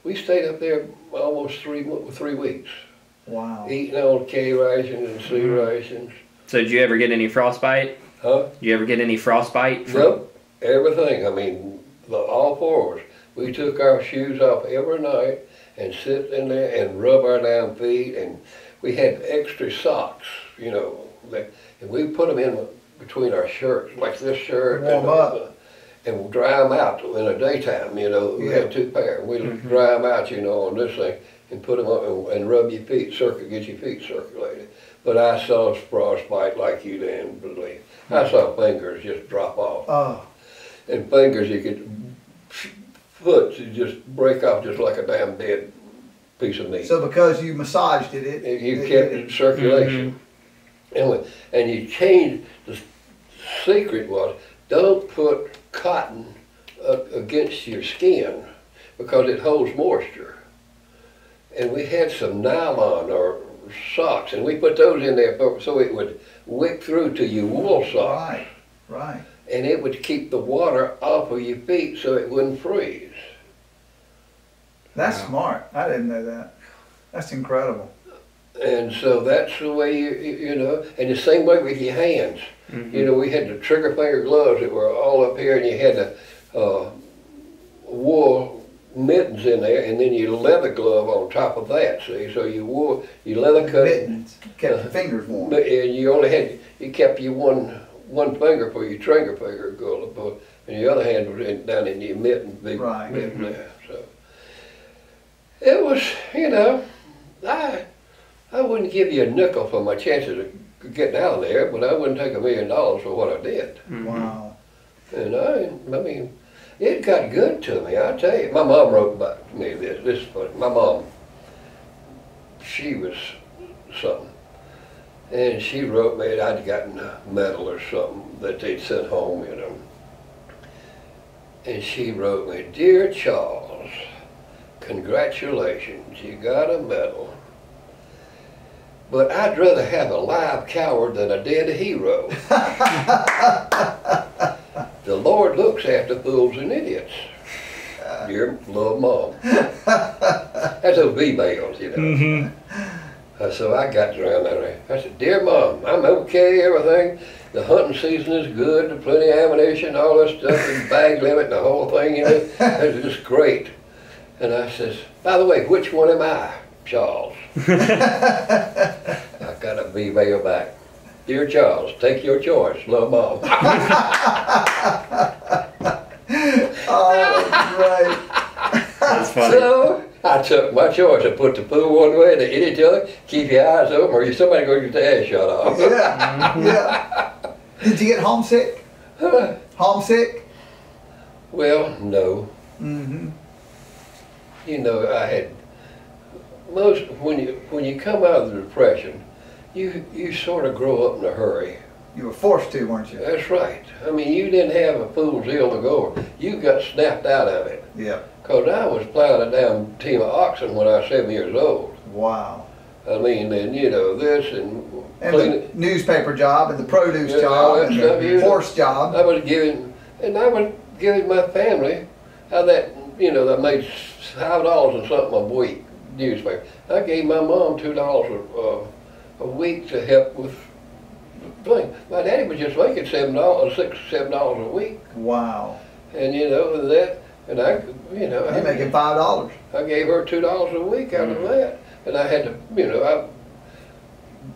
[SPEAKER 2] we stayed up there almost 3 weeks.
[SPEAKER 3] Wow.
[SPEAKER 2] Eating on K rations and C rations.
[SPEAKER 1] So did you ever get any frostbite?
[SPEAKER 2] Huh?
[SPEAKER 1] Did you ever get any frostbite?
[SPEAKER 2] Nope. Everything. I mean, all four of us. We took our shoes off every night and sit in there and rub our damn feet, and we had extra socks, you know, and we put them in between our shirts, like this shirt.
[SPEAKER 3] Warm up.
[SPEAKER 2] And we'll dry them out in the daytime, you know. We had 2 pair. We'd dry them out, you know, on this thing, and put them on and rub your feet, get your feet circulated. But I saw frostbite like you didn't believe. I saw fingers just drop off.
[SPEAKER 3] Oh.
[SPEAKER 2] And fingers you could, foot you just break off just like a damn dead piece of meat.
[SPEAKER 3] So because you massaged it,
[SPEAKER 2] you kept it in circulation. And you changed, the secret was, don't put cotton against your skin because it holds moisture. And we had some nylon or socks, and we put those in there so it would wick through to your wool socks.
[SPEAKER 3] Right, right.
[SPEAKER 2] And it would keep the water off of your feet so it wouldn't freeze.
[SPEAKER 3] That's smart. I didn't know that. That's incredible.
[SPEAKER 2] And so that's the way you know, and the same way with your hands. You know, we had the trigger finger gloves that were all up here, and you had the wool mittens in there, and then your leather glove on top of that, see? So you wore your leather cut.
[SPEAKER 3] Mittens kept your fingers warm.
[SPEAKER 2] And you kept your one finger for your trigger finger glove, and your other hand was down in your mitten, big mitten there. So it was, you know, I wouldn't give you a nickel for my chances of getting out of there, but I wouldn't take $1 million for what I did.
[SPEAKER 3] Wow.
[SPEAKER 2] And I mean, it got good to me, I tell you. My mom wrote about me this. This is funny. My mom, she was something. And she wrote me that I'd gotten a medal or something that they'd sent home, you know. And she wrote me, "Dear Charles, congratulations, you got a medal. But I'd rather have a live coward than a dead hero." the Lord looks after fools and idiots. Dear little mom. That's those V-mails, you know.
[SPEAKER 1] Mm-hmm.
[SPEAKER 2] So I got around there. I said, dear mom, I'm okay, everything. The hunting season is good, plenty of ammunition, all this stuff, and bag limit, and the whole thing, you know. It's just great. And I says, by the way, which one am I, Charles? I got a V-mail back. Dear Charles, take your choice, love mom.
[SPEAKER 3] Oh, that's great.
[SPEAKER 1] That's funny.
[SPEAKER 2] So I took my choice. I put the fool one way, the idiot the other. Keep your eyes open, or somebody going to get their ass shot off.
[SPEAKER 3] Yeah, yeah. Did you get homesick? Homesick?
[SPEAKER 2] Well, no.
[SPEAKER 3] Mm-hmm.
[SPEAKER 2] You know, I had when you come out of the depression, you sort of grow up in a hurry.
[SPEAKER 3] You were forced to, weren't you?
[SPEAKER 2] That's right. I mean, you didn't have a fool's ill to go. You got snapped out of it.
[SPEAKER 3] Yeah.
[SPEAKER 2] Because I was plowing a damn team of oxen when I was 7 years old.
[SPEAKER 3] Wow.
[SPEAKER 2] I mean, and you know, this and
[SPEAKER 3] the newspaper job and the produce job and the horse job.
[SPEAKER 2] I was giving my family how that, you know, that made $5 and something a week newspaper. I gave my mom $2 a week to help with the thing. My daddy was just making $6 or $7 a week.
[SPEAKER 3] Wow.
[SPEAKER 2] And you know that, and I, you know,
[SPEAKER 3] you're making $5.
[SPEAKER 2] I gave her $2 a week out of that, and I had to, you know, I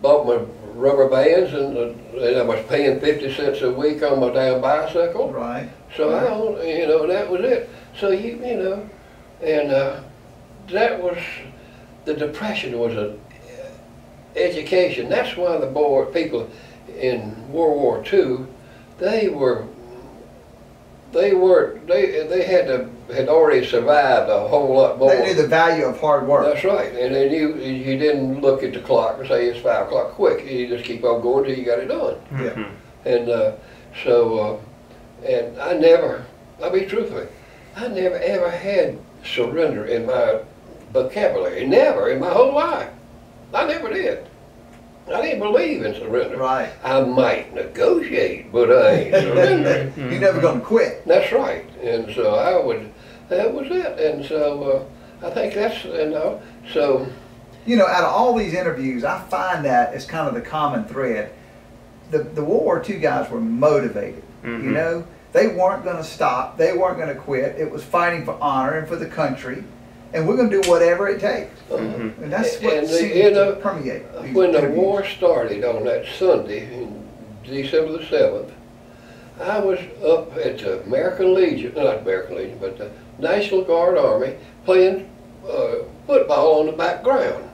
[SPEAKER 2] bought my rubber bands, and I was paying 50 cents a week on my damn bicycle.
[SPEAKER 3] Right.
[SPEAKER 2] So I, you know, that was it. So you know, and that was, the depression was an education. That's why the people in World War II, they had already survived a whole lot more.
[SPEAKER 3] They knew the value of hard work.
[SPEAKER 2] That's right, and then you didn't look at the clock and say it's 5 o'clock quick. You just keep on going till you got it done.
[SPEAKER 3] Yeah.
[SPEAKER 2] And and I'll be truthful, I never ever had surrender in my vocabulary. Never in my whole life. I never did. I didn't believe in surrender.
[SPEAKER 3] Right.
[SPEAKER 2] I might negotiate, but I ain't surrendering.
[SPEAKER 3] You're never going to quit.
[SPEAKER 2] That's right. And so that was it. And so I think that's, so.
[SPEAKER 3] You know, out of all these interviews, I find that as kind of the common thread. The World War II guys were motivated.
[SPEAKER 1] Mm-hmm.
[SPEAKER 3] You know, they weren't going to stop. They weren't going to quit. It was fighting for honor and for the country. And we're going to do whatever it takes.
[SPEAKER 1] Mm-hmm.
[SPEAKER 3] And that's what seems to permeate.
[SPEAKER 2] When the war started on that Sunday, in December the 7th, I was up at the American Legion, not American Legion, but the National Guard Army, playing football on the background.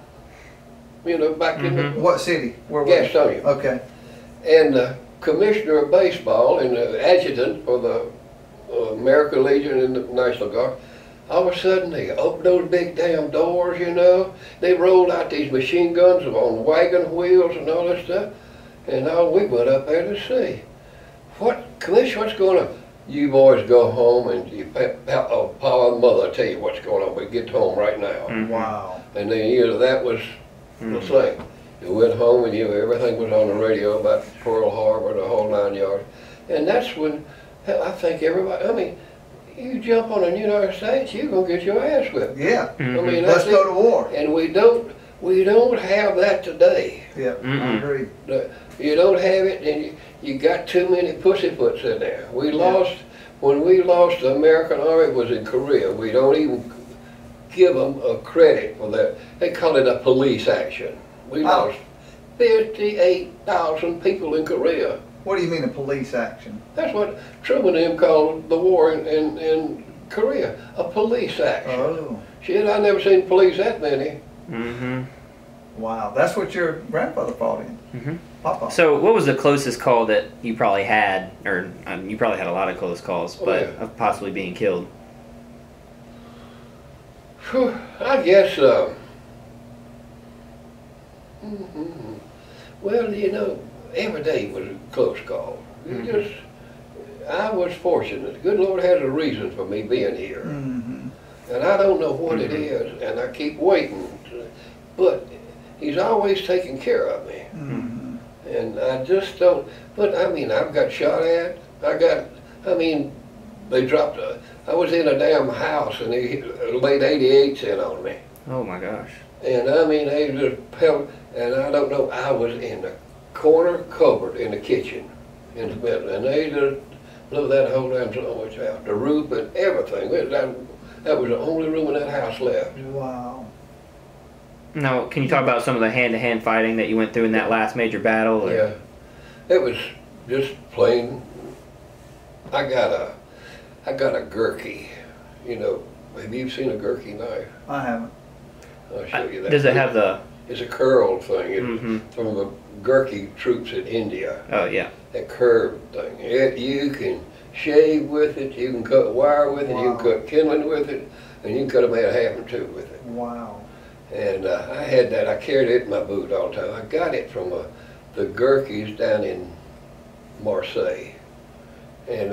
[SPEAKER 2] You know, back in the...
[SPEAKER 3] What city? Where was it?
[SPEAKER 2] Gastonia.
[SPEAKER 3] Okay.
[SPEAKER 2] And the commissioner of baseball and the adjutant for the American Legion and the National Guard, all of a sudden they opened those big damn doors, you know. They rolled out these machine guns on wagon wheels and all that stuff. And we went up there to see. Commissioner, what's going on? You boys go home and Pa and Mother will tell you what's going on. We get home right now.
[SPEAKER 1] Mm-hmm.
[SPEAKER 3] Wow.
[SPEAKER 2] And then, you know, that was the thing. You went home and everything was on the radio about Pearl Harbor, the whole 9 yards. And that's when, I think everybody, I mean, you jump on the United States, you're going to get your ass whipped.
[SPEAKER 3] Yeah.
[SPEAKER 1] Mm-hmm.
[SPEAKER 2] I mean,
[SPEAKER 3] Let's go to war.
[SPEAKER 2] And we don't have that today.
[SPEAKER 3] Yeah, I agree.
[SPEAKER 2] You don't have it, and you got too many pussyfoots in there. When we lost the American Army was in Korea. We don't even give them a credit for that. They call it a police action. We lost 58,000 people in Korea.
[SPEAKER 3] What do you mean a police action?
[SPEAKER 2] That's what Truman and him called the war in Korea, a police action.
[SPEAKER 3] Oh.
[SPEAKER 2] Shit, I never seen police that many.
[SPEAKER 1] Mm-hmm.
[SPEAKER 3] Wow, that's what your grandfather fought in.
[SPEAKER 1] Mm-hmm.
[SPEAKER 3] Papa.
[SPEAKER 1] So what was the closest call that you probably had, or you probably had a lot of close calls, but of possibly being killed?
[SPEAKER 2] Whew, I guess, well, you know, every day was a close call. I was fortunate. The good Lord has a reason for me being here.
[SPEAKER 3] Mm-hmm.
[SPEAKER 2] And I don't know what it is, and I keep waiting. But He's always taking care of me.
[SPEAKER 3] Mm-hmm.
[SPEAKER 2] And I just don't, but I mean, I've got shot at. I got I mean, they dropped I was in a damn house and they laid 88 cents on me.
[SPEAKER 1] Oh my gosh.
[SPEAKER 2] And I mean, they just pelted, and I don't know, I was in the corner cupboard in the kitchen, in the middle, and they just blew that whole damn sandwich out, the roof and everything. That was the only room in that house left.
[SPEAKER 3] Wow.
[SPEAKER 1] Now, can you talk about some of the hand-to-hand fighting that you went through in that last major battle? Or?
[SPEAKER 2] Yeah, it was just plain. I got a Gurkha. You know, have you seen a Gurkha knife?
[SPEAKER 3] I haven't.
[SPEAKER 2] I'll show you that.
[SPEAKER 1] Does it have the?
[SPEAKER 2] It's a curled thing. It's
[SPEAKER 1] Mm-hmm.
[SPEAKER 2] from the Gurkha troops in India.
[SPEAKER 1] Oh yeah.
[SPEAKER 2] That curved thing. You can shave with it. You can cut wire with it. You
[SPEAKER 3] Wow.
[SPEAKER 2] can cut kindling with it, and you can cut a man half and two with it.
[SPEAKER 3] Wow.
[SPEAKER 2] And I had that. I carried it in my boot all the time. I got it from the Gurkhas down in Marseille, and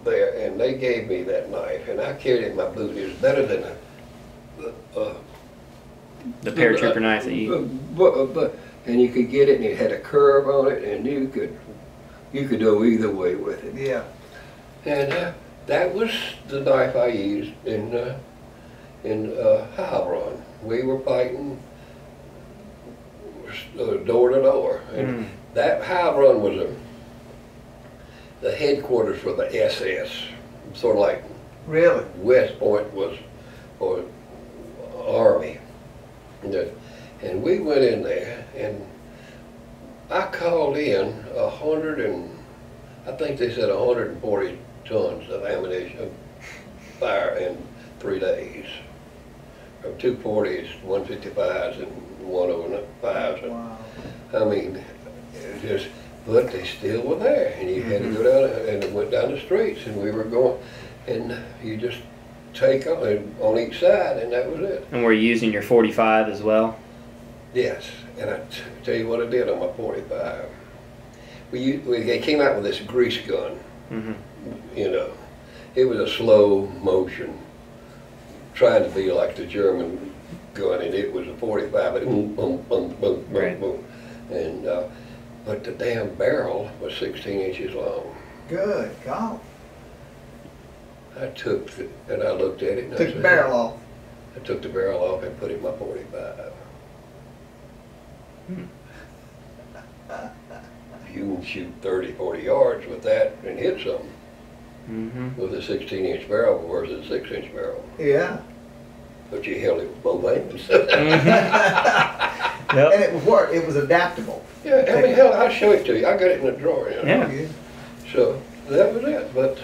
[SPEAKER 2] there, and they gave me that knife, and I carried it in my boot. It was better than
[SPEAKER 1] The Paratrooper knife that you.
[SPEAKER 2] And you could get it, and it had a curve on it, and you could go either way with it.
[SPEAKER 3] Yeah.
[SPEAKER 2] And that was the knife I used in Heilbronn. We were fighting door to door, and that Heilbronn was the headquarters for the SS, sort of like
[SPEAKER 3] Really?
[SPEAKER 2] West Point was for Army. And we went in there, and I called in 100 and I think they said 140 tons of ammunition, fire in 3 days. From 240s, 155s, and 105s.
[SPEAKER 3] Wow.
[SPEAKER 2] I mean, it just, but they still were there, and you had to go down, and it went down the streets, and we were going, and you just take on each side, and that was it.
[SPEAKER 1] And were you using your 45 as well?
[SPEAKER 2] Yes, and I tell you what I did on my 45. They came out with this grease gun, you know. It was a slow motion, trying to be like the German gun, and it was a 45, but boom, boom, boom, boom,
[SPEAKER 1] Right.
[SPEAKER 2] boom. And, but the damn barrel was 16 inches long.
[SPEAKER 3] Good God.
[SPEAKER 2] I took it, and I looked at it, and I
[SPEAKER 3] Took
[SPEAKER 2] said,
[SPEAKER 3] the barrel off.
[SPEAKER 2] I took the barrel off and put it in my 45. You can shoot 30, 40 yards with that and hit something with a 16-inch barrel versus a 6-inch barrel.
[SPEAKER 3] Yeah.
[SPEAKER 2] But you held it with both hands.
[SPEAKER 1] Yep.
[SPEAKER 3] And it would work. It was adaptable.
[SPEAKER 2] Yeah, I mean, hell, I'll show it to you. I got it in the drawer. You know?
[SPEAKER 1] Yeah.
[SPEAKER 3] Yeah.
[SPEAKER 2] So that was it. But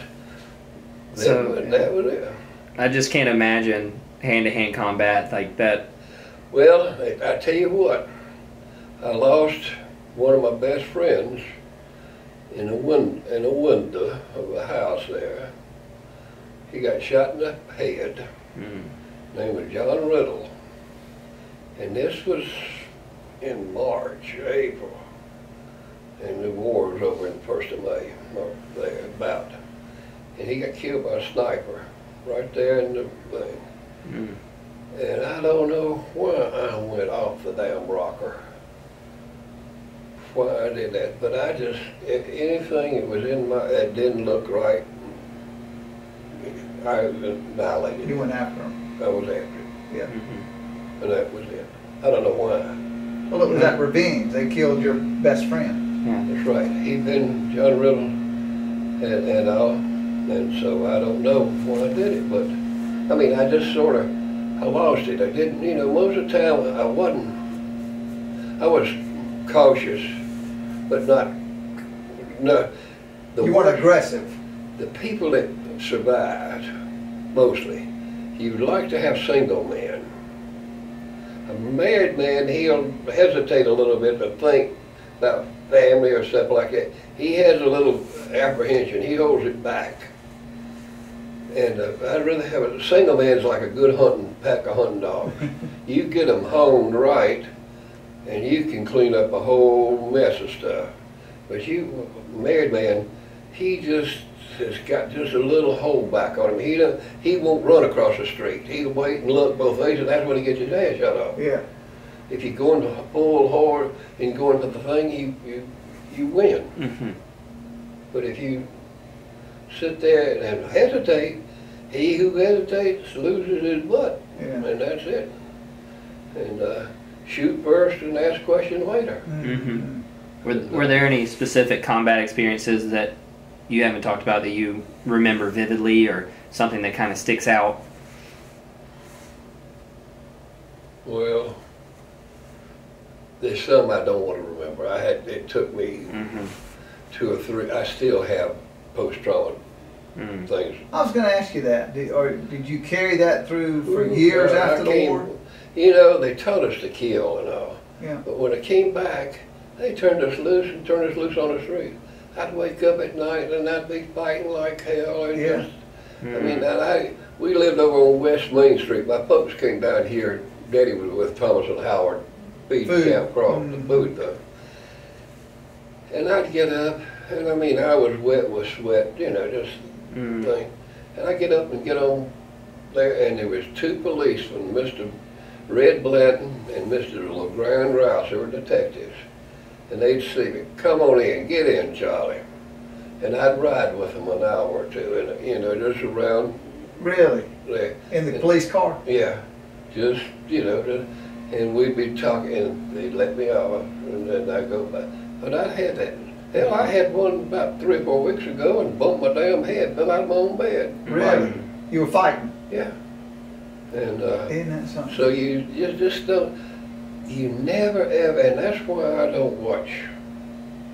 [SPEAKER 2] that was it.
[SPEAKER 1] I just can't imagine hand-to-hand combat like that.
[SPEAKER 2] Well, I tell you what, I lost one of my best friends in a window of a house there. He got shot in the head. His name was John Riddle. And this was in March, April. And the war was over in the 1st of May, or there, about. And he got killed by a sniper right there in the thing. And I don't know why I went off the damn rocker. Why I did that, but I just, if anything that was in that didn't look right, I annihilated
[SPEAKER 3] You
[SPEAKER 2] it.
[SPEAKER 3] went after him.
[SPEAKER 2] I was after it,
[SPEAKER 3] Yeah.
[SPEAKER 2] and that was it. I don't know why.
[SPEAKER 3] Well, it was that revenge. They killed your best friend.
[SPEAKER 2] That's right. He'd been John Riddle and all, and so I don't know why I did it, but I mean, I just sort of, I lost it. I didn't, you know, most of the time I was cautious, but not.
[SPEAKER 3] You weren't aggressive.
[SPEAKER 2] The people that survived, mostly, you'd like to have single men. A married man, he'll hesitate a little bit to think about family or stuff like that. He has a little apprehension. He holds it back. And I'd rather have a single man's like a good pack of hunting dogs. You get them honed right, and you can clean up a whole mess of stuff. But a married man, he just has got just a little hold back on him. He won't run across the street. He'll wait and look both ways, and that's when he gets his hand shot off.
[SPEAKER 3] Yeah.
[SPEAKER 2] If you go into full hard and go into the thing, you win. But if you sit there and hesitate. He who hesitates loses his butt,
[SPEAKER 3] Yeah.
[SPEAKER 2] and that's it. And shoot first and ask questions later.
[SPEAKER 1] Mm-hmm. Were there any specific combat experiences that you haven't talked about that you remember vividly, or something that kind of sticks out?
[SPEAKER 2] Well, there's some I don't want to remember. It took me 2 or 3. I still have post-trauma things.
[SPEAKER 3] I was going to ask you that. Did you carry that through for years after the war?
[SPEAKER 2] You know, they taught us to kill and all.
[SPEAKER 3] Yeah.
[SPEAKER 2] But when I came back, they turned us loose on the street. I'd wake up at night and I'd be fighting like hell. And just, I mean, we lived over on West Main Street. My folks came down here. Daddy was with Thomas and Howard, feed Camp Cross, the food though. And I'd get up, and I mean, I was wet with sweat, you know, just thing. And I'd get up and get on there, and there was 2 policemen, Mr. Red Blanton and Mr. LeGrand Rouse, who were detectives. And they'd see me, come on in, get in, Charlie. And I'd ride with them an hour or 2, and you know, just around.
[SPEAKER 3] Really?
[SPEAKER 2] There.
[SPEAKER 3] In the police car?
[SPEAKER 2] Yeah. Just, you know, and we'd be talking, and they'd let me off, and then I'd go back. But I had that. Hell, I had one about 3 or 4 weeks ago and bumped my damn head, fell out of my own bed.
[SPEAKER 3] Really? You were fighting?
[SPEAKER 2] Yeah. And
[SPEAKER 3] isn't that something?
[SPEAKER 2] so you just don't, you never ever, and that's why I don't watch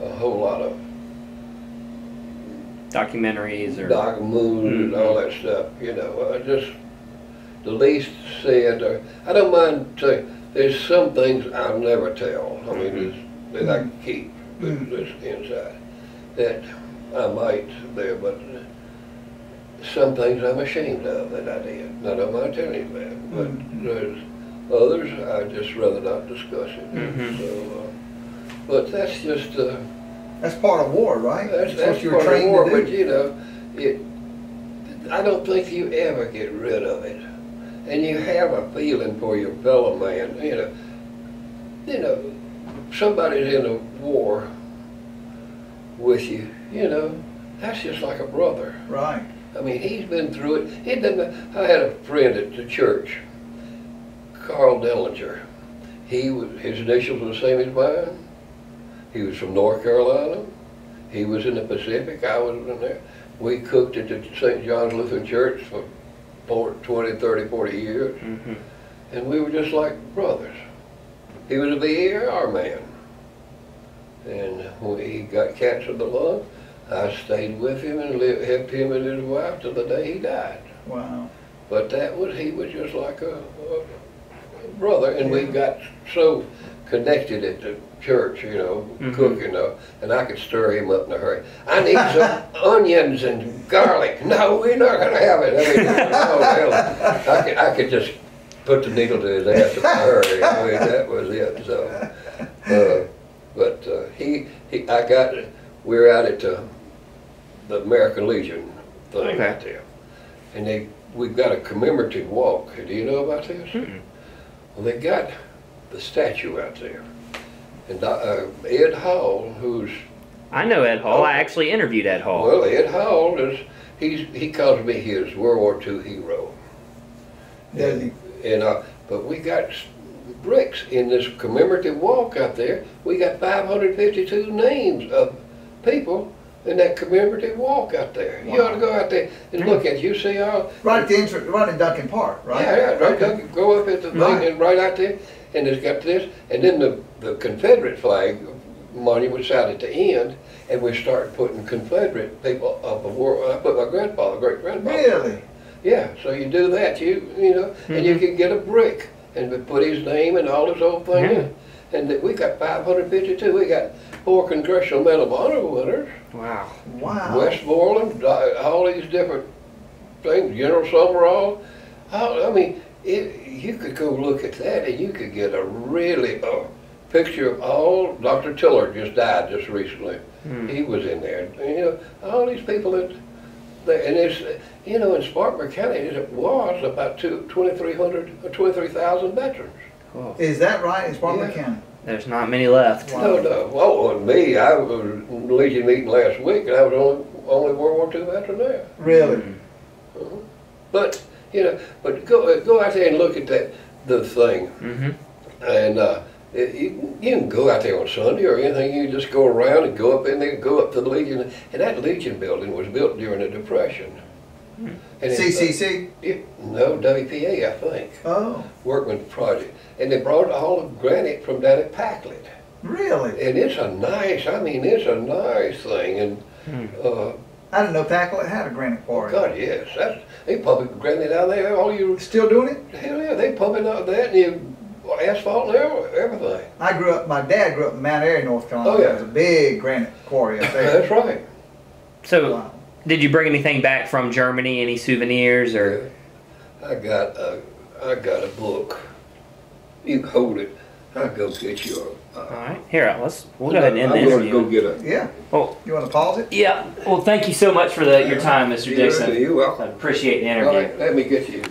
[SPEAKER 2] a whole lot of
[SPEAKER 1] documentaries or
[SPEAKER 2] movies and all that stuff, you know. I just, the least said, or I don't mind saying, there's some things I'll never tell. I mean, that I can keep this inside. That I might there, but some things I'm ashamed of that I did. And I don't mind telling you that. But there's others I just rather not discuss it. So, but that's just
[SPEAKER 3] that's part of war, right?
[SPEAKER 2] That's
[SPEAKER 3] what you were
[SPEAKER 2] part of
[SPEAKER 3] trained
[SPEAKER 2] war,
[SPEAKER 3] to do.
[SPEAKER 2] but you know, I don't think you ever get rid of it. And you have a feeling for your fellow man. You know, somebody's in a war with you. You know, that's just like a brother.
[SPEAKER 3] Right.
[SPEAKER 2] I mean, he's been through it. I had a friend at the church, Carl Dellinger. His initials were the same as mine. He was from North Carolina. He was in the Pacific. I was in there. We cooked at the St. John's Lutheran Church for 20, 30, 40 years. And we were just like brothers. He was a VAR man. And when he got cancer of the lung, I stayed with him and helped him and his wife till the day he died.
[SPEAKER 3] Wow.
[SPEAKER 2] But he was just like a brother, and we got so connected at the church, you know, cooking, and I could stir him up in a hurry. I need some onions and garlic. No, we're not going to have it. I mean, oh, hell, I could just put the needle to his ass in a hurry. I mean, that was it. So, we're out at the American Legion thing out there, and we've got a commemorative walk. Do you know about this? Well, they got the statue out there. And Ed Hall,
[SPEAKER 1] I know Ed Hall. I actually interviewed Ed Hall.
[SPEAKER 2] Well, Ed Hall he calls me his World War II hero.
[SPEAKER 3] Does he?
[SPEAKER 2] But we got bricks in this commemorative walk out there. We got 552 names of people in that commemorative walk out there. Wow. You ought to go out there and look at it. You see all...
[SPEAKER 3] Right at the entrance, right in Duncan Park, right?
[SPEAKER 2] Yeah, right. Okay. Go up at the thing and right out there, and it's got this, and then the Confederate flag monument's out at the end, and we started putting Confederate people of the war. I put my great-grandfather.
[SPEAKER 3] Really?
[SPEAKER 2] Yeah, so you do that, you know, and you can get a brick and we put his name and all this old thing in. And we got 552. We got 4 Congressional Medal of Honor winners.
[SPEAKER 1] Wow.
[SPEAKER 3] Wow.
[SPEAKER 2] Westmoreland, all these different things, General Summerall. I mean, you could go look at that and you could get a really picture of all. Dr. Tiller just died just recently. He was in there. And, you know, all these people and it's, you know, in Spartanburg County, it was about 2,300 or 23,000 veterans.
[SPEAKER 1] Cool.
[SPEAKER 3] Is that right in Spartanburg County?
[SPEAKER 1] There's not many left.
[SPEAKER 2] Wow. No. Oh, and me, I was in Legion meeting last week, and I was the only only World War II veteran there.
[SPEAKER 3] Really?
[SPEAKER 2] Uh-huh. But but go out there and look at the thing, and you can go out there on Sunday or anything. You just go around and go up in there, go up to the Legion, and that Legion building was built during the Depression. And
[SPEAKER 3] CCC?
[SPEAKER 2] No, WPA, I think.
[SPEAKER 3] Oh.
[SPEAKER 2] Workman Project. And they brought all the granite from down at Packlet.
[SPEAKER 3] Really?
[SPEAKER 2] And it's a nice thing. And
[SPEAKER 3] I didn't know Packlet had a granite quarry.
[SPEAKER 2] God, yes. They pump granite out there. All you
[SPEAKER 3] Still doing it?
[SPEAKER 2] Hell yeah, they pump it out there and you asphalt and everything.
[SPEAKER 3] My dad grew up in Mount Airy, North Carolina.
[SPEAKER 2] Oh, yeah.
[SPEAKER 3] There was a big granite quarry up there.
[SPEAKER 2] That's right.
[SPEAKER 1] So,
[SPEAKER 3] Wow.
[SPEAKER 1] did you bring anything back from Germany? Any souvenirs or?
[SPEAKER 2] I got a book. You can hold it. I'll go get you
[SPEAKER 1] All right, here, we'll go ahead and end the interview.
[SPEAKER 2] I'm going to go get
[SPEAKER 3] Yeah.
[SPEAKER 1] Well,
[SPEAKER 3] You want to pause it?
[SPEAKER 1] yeah. Well, thank you so much for your time, Mr. Dixon.
[SPEAKER 2] You're welcome.
[SPEAKER 1] I appreciate the
[SPEAKER 2] All
[SPEAKER 1] interview.
[SPEAKER 2] right, let me get you.